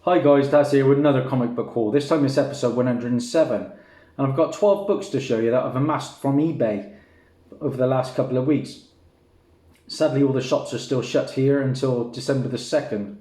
Hi guys, Dazzie here with another comic book haul. This time it's episode 107. And I've got 12 books to show you that I've amassed from eBay over the last couple of weeks. Sadly, all the shops are still shut here until December the 2nd.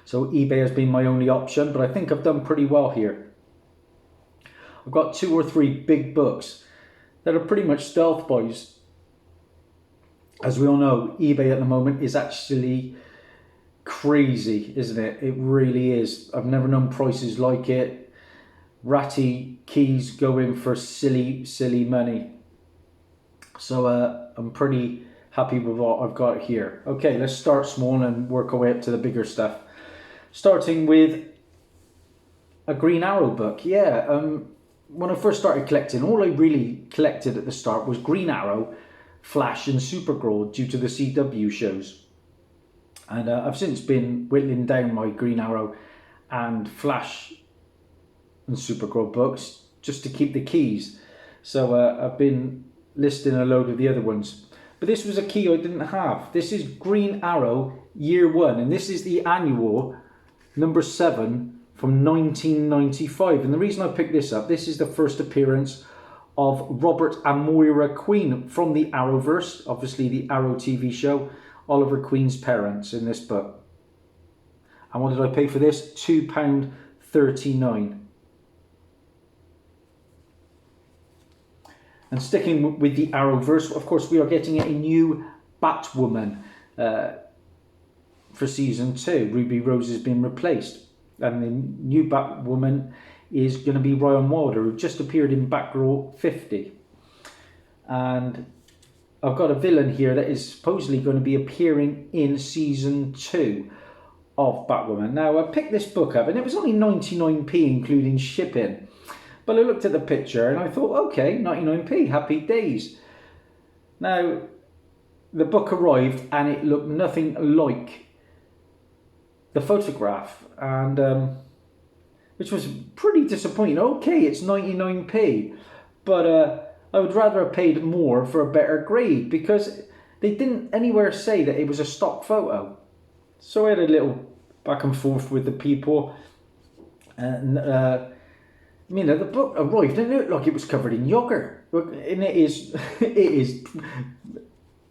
So eBay has been my only option, but I think I've done pretty well here. I've got 2 or 3 big books that are pretty much stealth buys. As we all know, eBay at the moment is actually crazy, isn't it? It really is. I've never known prices like it. Ratty keys going for silly money. So I'm pretty happy with what I've got here. Okay, let's start small and work our way up to the bigger stuff. Starting with a Green Arrow book. When I first started collecting, all I really collected at the start was Green Arrow, Flash and Supergirl due to the CW shows. And I've since been whittling down my Green Arrow and Flash and Supergirl books just to keep the keys. So I've been listing a load of the other ones. But this was a key I didn't have. This is Green Arrow Year 1. And this is the annual number 7 from 1995. And the reason I picked this up, this is the first appearance of Robert and Moira Queen from the Arrowverse. Obviously the Arrow TV show. Oliver Queen's parents in this book. And what did I pay for this? £2.39. And sticking with the Arrowverse, of course, we are getting a new Batwoman for season 2. Ruby Rose has been replaced. And the new Batwoman is going to be Ryan Wilder, who just appeared in Batgirl 50. And I've got a villain here that is supposedly going to be appearing in season 2 of Batwoman. Now, I picked this book up and it was only 99p including shipping. But I looked at the picture and I thought, okay, 99p, happy days. Now, the book arrived and it looked nothing like the photograph, and which was pretty disappointing. Okay, it's 99p, but I would rather have paid more for a better grade because they didn't anywhere say that it was a stock photo. So I had a little back and forth with the people, and the book arrived and it looked like it was covered in yogurt, and it is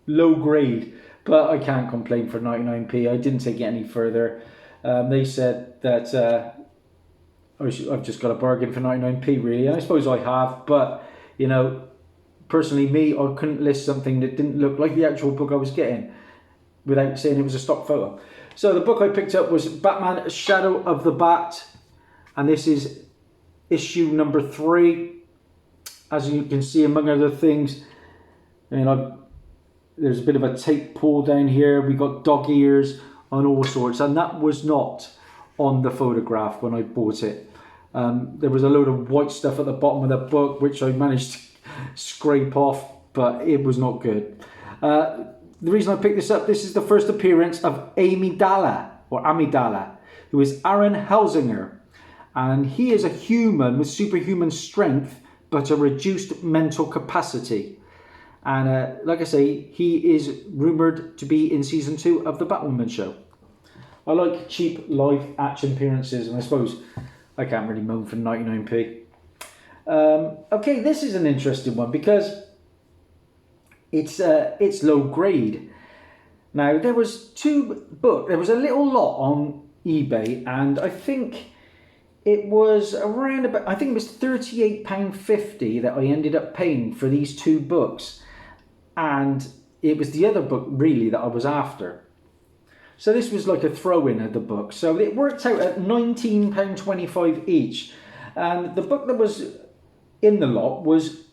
low grade, but I can't complain for 99p. I didn't take it any further. They said that I've just got a bargain for 99p really, and I suppose I have, but you know, personally me, I couldn't list something that didn't look like the actual book I was getting without saying it was a stock photo. So the book I picked up was Batman Shadow of the Bat, and this is issue number 3. As you can see, among other things, there's a bit of a tape pull down here. We got dog ears and all sorts, and that was not on the photograph when I bought it. There was a load of white stuff at the bottom of the book which I managed to scrape off, but it was not good. The reason I picked this up, this is the first appearance of Amidala, who is Aaron Helsinger, and he is a human with superhuman strength but a reduced mental capacity. And like I say, he is rumoured to be in season 2 of the Batwoman show. I like cheap live action appearances, and I suppose I can't really moan for 99p. Okay, this is an interesting one because it's low grade. Now, there was there was a little lot on eBay, and I think it was around about, I think it was £38.50 that I ended up paying for these 2 books. And it was the other book really that I was after. So this was like a throw-in of the book. So it worked out at £19.25 each. And the book that was in the lot was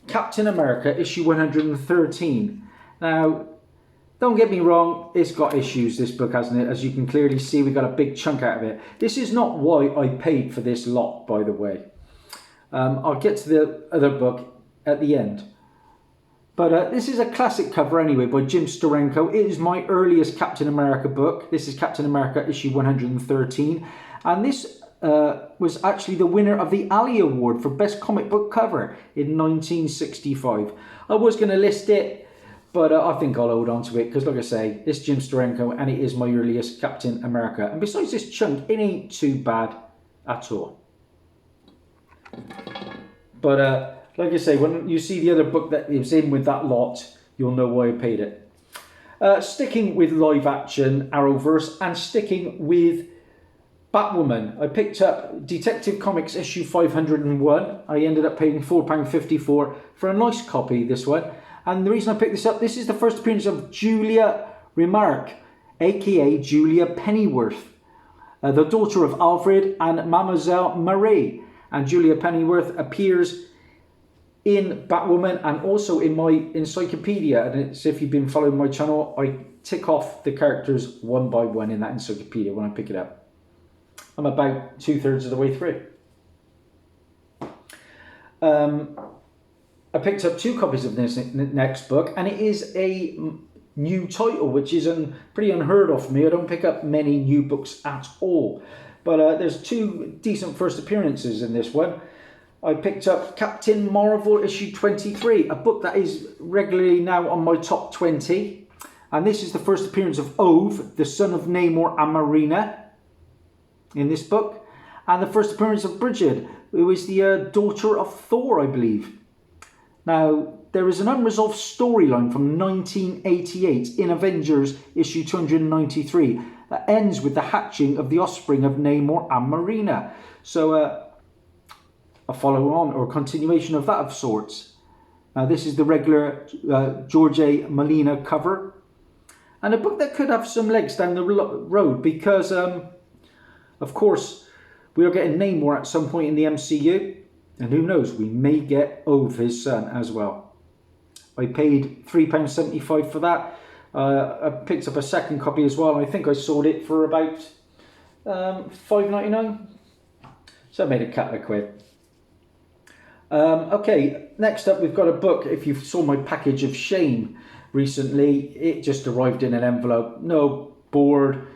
Captain America issue 113. Now, don't get me wrong, it's got issues, this book, hasn't it? As you can clearly see, we got a big chunk out of it. This is not why I paid for this lot, by the way. I'll get to the other book at the end. But this is a classic cover anyway by Jim Steranko. It is my earliest Captain America book. This is Captain America issue 113. And this was actually the winner of the Ali Award for Best Comic Book Cover in 1965. I was going to list it, But I think I'll hold on to it because, like I say, it's Jim Steranko and it is my earliest Captain America. And besides this chunk, it ain't too bad at all. But like I say, when you see the other book that is in with that lot, you'll know why I paid it. Sticking with live action Arrowverse and sticking with Batwoman, I picked up Detective Comics issue 501. I ended up paying £4.54 for a nice copy, this one. And the reason I picked this up, this is the first appearance of Julia Remarque, aka Julia Pennyworth, the daughter of Alfred and Mademoiselle Marie. And Julia Pennyworth appears in Batwoman and also in my encyclopedia. And it's, if you've been following my channel, I tick off the characters one by one in that encyclopedia when I pick it up. I'm about 2/3 of the way through. I picked up 2 copies of this next book, and it is a new title, which is pretty unheard of for me. I don't pick up many new books at all. But there's 2 decent first appearances in this one. I picked up Captain Marvel issue 23, a book that is regularly now on my top 20. And this is the first appearance of Ove, the son of Namor and Marina, in this book. And the first appearance of Bridget, who is the daughter of Thor, I believe. Now, there is an unresolved storyline from 1988 in Avengers issue 293 that ends with the hatching of the offspring of Namor and Marina. So, a follow-on or continuation of that of sorts. Now, this is the regular George A. Molina cover. And a book that could have some legs down the road because, of course, we are getting Namor at some point in the MCU. And who knows, we may get Ove, his son, as well. I paid £3.75 for that. I picked up a second copy as well. And I think I sold it for about £5.99. So I made a couple of quid. Okay, next up we've got a book. If you saw my package of Shame recently, it just arrived in an envelope. No board.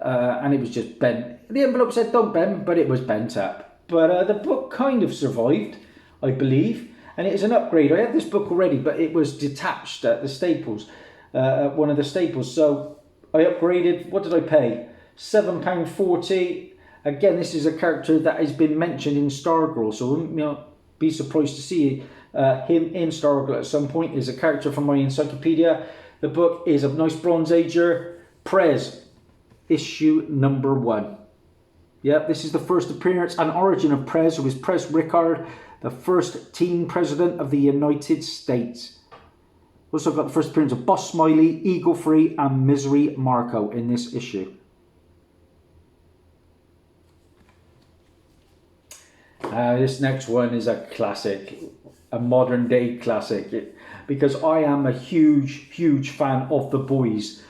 And it was just bent. The envelope said don't bend, but it was bent up. But the book kind of survived, I believe. And it is an upgrade. I had this book already, but it was detached at the Staples, at one of the Staples. So I upgraded. What did I pay? £7.40. Again, this is a character that has been mentioned in Stargirl. So I wouldn't be surprised to see him in Stargirl at some point. Is a character from my encyclopedia. The book is a nice Bronze Ager. Prez, issue number 1. Yep, this is the first appearance and origin of Prez, who is Prez Rickard, the first teen president of the United States. Also got the first appearance of Boss Smiley, Eagle Free, and Misery Marco in this issue. This next one is a classic, a modern day classic, because I am a huge fan of The Boys.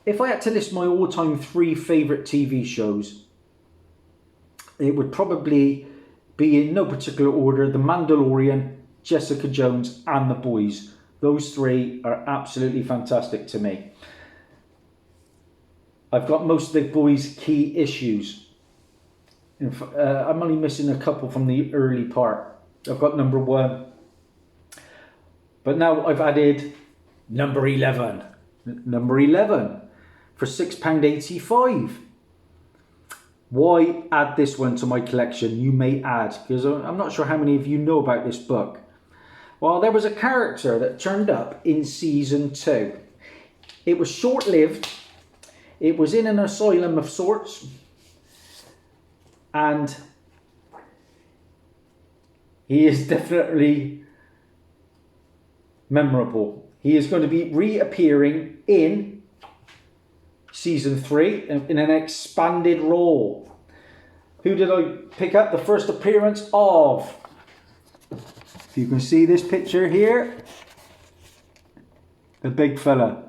If I had to list my all-time 3 favourite TV shows, it would probably be in no particular order: The Mandalorian, Jessica Jones, and The Boys. Those 3 are absolutely fantastic to me. I've got most of The Boys' key issues. I'm only missing a couple from the early part. I've got number 1. But now I've added number 11. Number 11. For £6.85. Why add this one to my collection? You may add, because I'm not sure how many of you know about this book. Well, there was a character that turned up in season 2. It was short-lived. It was in an asylum of sorts. And he is definitely memorable. He is going to be reappearing in season 3 in an expanded role. Who did I pick up? The first appearance of, if you can see this picture here, the big fella.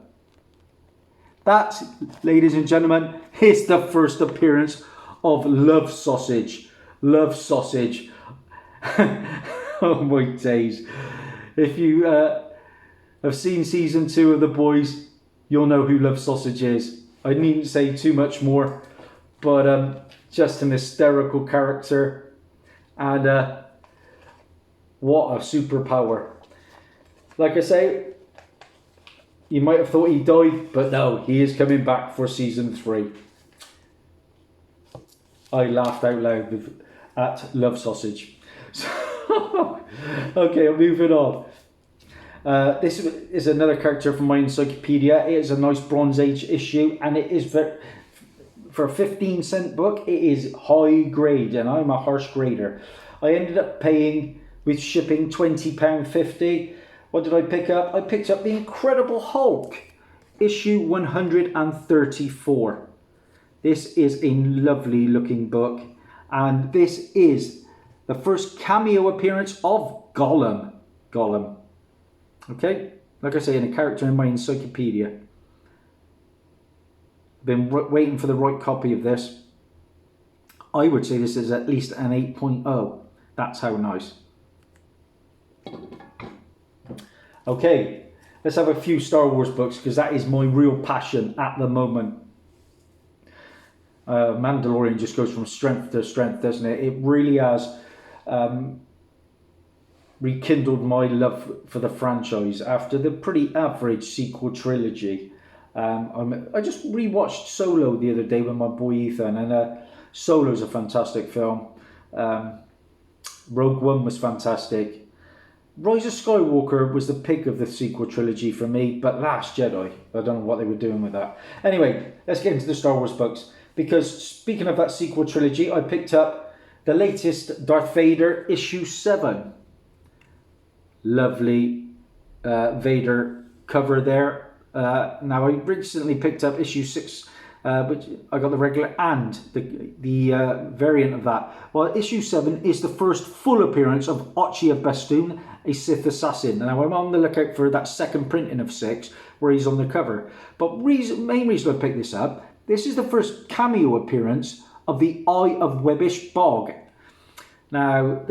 That, ladies and gentlemen, is the first appearance of Love Sausage. Love Sausage. Oh my days. If you have seen season 2 of The Boys, you'll know who Love Sausage is. I needn't say too much more, but just an hysterical character, and what a superpower. Like I say, you might have thought he died, but no, he is coming back for season 3. I laughed out loud at Love Sausage. So, okay, I'm moving on. This is another character from my encyclopedia. It is a nice Bronze Age issue, and it is for a 15-cent book. It is high grade, and I'm a harsh grader. I ended up paying, with shipping, £20.50. What did I pick up? I picked up The Incredible Hulk, issue 134. This is a lovely looking book, and this is the first cameo appearance of Gollum. Okay, like I say, in a character in my encyclopedia. Been waiting for the right copy of this. I would say this is at least an 8.0. That's how nice. Okay, let's have a few Star Wars books, because that is my real passion at the moment. Mandalorian just goes from strength to strength, doesn't it? It really has rekindled my love for the franchise after the pretty average sequel trilogy. I just rewatched Solo the other day with my boy Ethan, and Solo's a fantastic film. Rogue One was fantastic. Rise of Skywalker was the pick of the sequel trilogy for me, but Last Jedi, I don't know what they were doing with that. Anyway, let's get into the Star Wars books, because speaking of that sequel trilogy, I picked up the latest Darth Vader issue 7. Lovely Vader cover there. Now I recently picked up issue 6, which I got the regular and the variant of that. Well, issue 7 is the first full appearance of Ochia Bestoon, a Sith assassin. Now I'm on the lookout for that second printing of 6 where he's on the cover. But main reason I picked this up, this is the first cameo appearance of the Eye of Webbish Bog. Now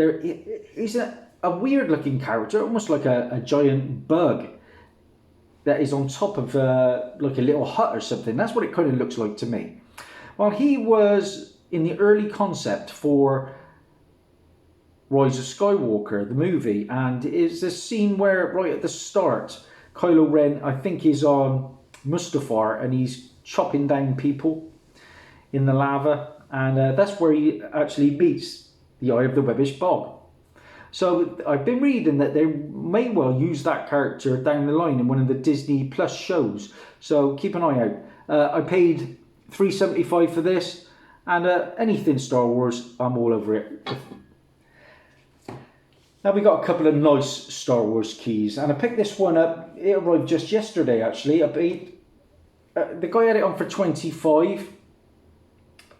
he's a weird looking character, almost like a giant bug that is on top of like a little hut or something. That's what it kind of looks like to me. Well, he was in the early concept for Rise of Skywalker, the movie, and it's a scene where right at the start, Kylo Ren, I think, is on Mustafar, and he's chopping down people in the lava, and that's where he actually beats the Eye of the Webbish Bog. So I've been reading that they may well use that character down the line in one of the Disney Plus shows. So keep an eye out. I paid $3.75 for this, and anything Star Wars, I'm all over it. Now we got a couple of nice Star Wars keys, and I picked this one up. It arrived just yesterday, actually. I paid, the guy had it on for $25.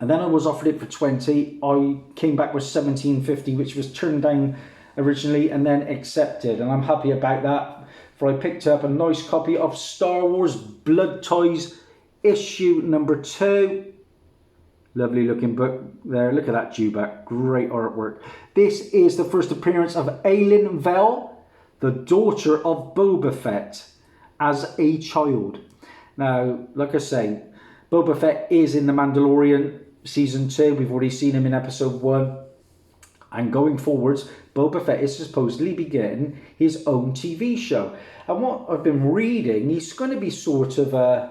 And then I was offered it for $20. I came back with $17.50, which was turned down originally and then accepted, and I'm happy about that. For I picked up a nice copy of Star Wars Blood Ties issue number 2. Lovely looking book there. Look at that dewback, great artwork. This is the first appearance of Ailyn Vel, the daughter of Boba Fett, as a child. Now, like I say, Boba Fett is in The Mandalorian season 2. We've already seen him in episode 1. And going forwards, Boba Fett is supposedly be getting his own TV show. And what I've been reading, he's going to be sort of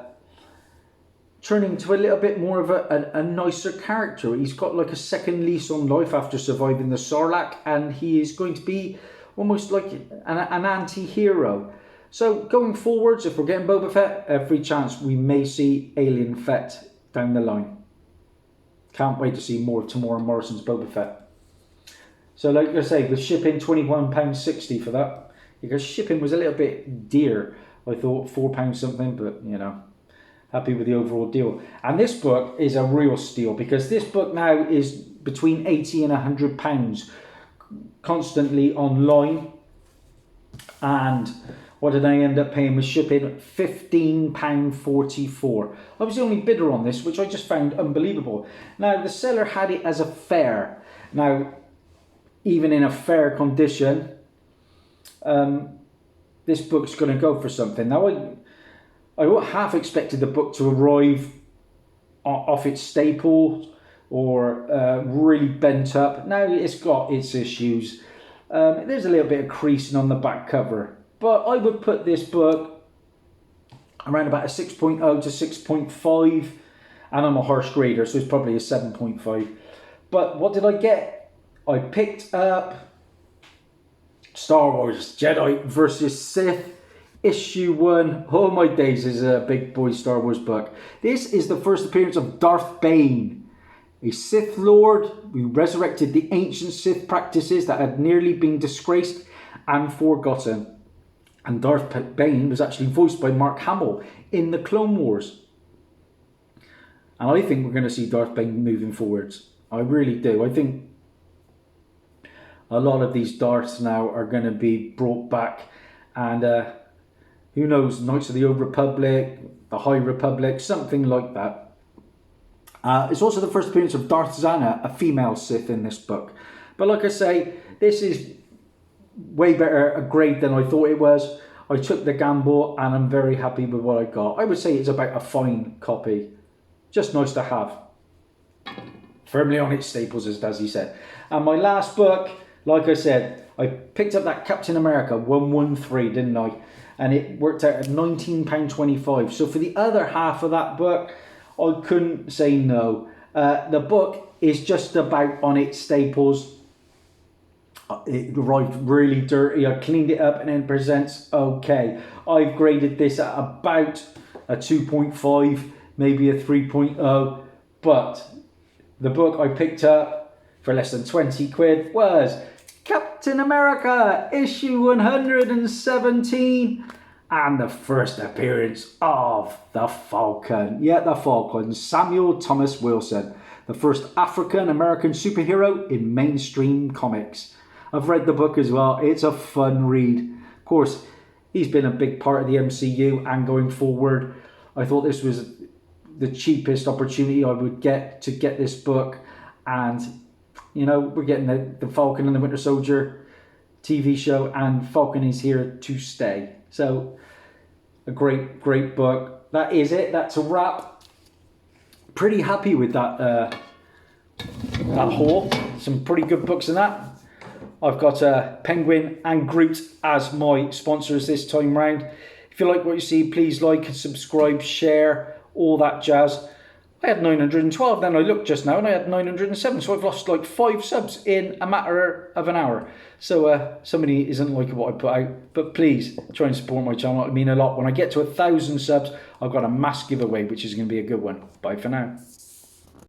turning to a little bit more of a nicer character. He's got like a second lease on life after surviving the Sarlacc, and he is going to be almost like an anti-hero. So going forwards, if we're getting Boba Fett, every chance we may see Ailyn Fett down the line. Can't wait to see more of Tamora Morrison's Boba Fett. So like I say, with shipping, £21.60 for that. Because shipping was a little bit dear. I thought £4 something, but you know, happy with the overall deal. And this book is a real steal, because this book now is between £80 and £100 constantly online. And what did I end up paying with shipping? £15.44. I was the only bidder on this, which I just found unbelievable. Now, the seller had it as a fair. Now, even in a fair condition, this book's going to go for something. Now, I half expected the book to arrive off its staples or really bent up. Now, it's got its issues. There's a little bit of creasing on the back cover. but I would put this book around about a 6.0 to 6.5, and I'm a harsh grader, so it's probably a 7.5. But what did I get? I picked up Star Wars Jedi versus Sith issue 1. Oh my days, this is a big boy Star Wars book. This is the first appearance of Darth Bane, a Sith Lord who resurrected the ancient Sith practices that had nearly been disgraced and forgotten. And Darth Bane was actually voiced by Mark Hamill in the Clone Wars. And I think we're going to see Darth Bane moving forwards. I really do. I think a lot of these Darths now are going to be brought back. And who knows, Knights of the Old Republic, the High Republic, something like that. It's also the first appearance of Darth Zana, a female Sith in this book. But like I say, this is way better a grade than I thought it was. I took the gamble and I'm very happy with what I got. I would say it's about a fine copy. Just nice to have. Firmly on its staples, as Dazzie said. And my last book, like I said, I picked up that Captain America 113, didn't I? And it worked out at £19.25. So for the other half of that book, I couldn't say no. The book is just about on its staples. It arrived really dirty. I cleaned it up and it presents okay. I've graded this at about a 2.5, maybe a 3.0. But the book I picked up for less than 20 quid was Captain America issue 117 and the first appearance of the Falcon. Yeah, the Falcon, Samuel Thomas Wilson, the first African American superhero in mainstream comics. I've read the book as well. It's a fun read. Of course, he's been a big part of the MCU and going forward. I thought this was the cheapest opportunity I would get to get this book, and you know, we're getting the Falcon and the Winter Soldier TV show, and Falcon is here to stay. So a great book. That is it. That's a wrap. Pretty happy with that haul. Some pretty good books in that. I've got Penguin and Groot as my sponsors this time round. If you like what you see, please like and subscribe, share, all that jazz. I had 912, then I looked just now and I had 907, so I've lost like 5 subs in a matter of an hour. So somebody isn't liking what I put out, but please try and support my channel. It mean a lot. When I get to 1,000 subs, I've got a mass giveaway, which is going to be a good one. Bye for now.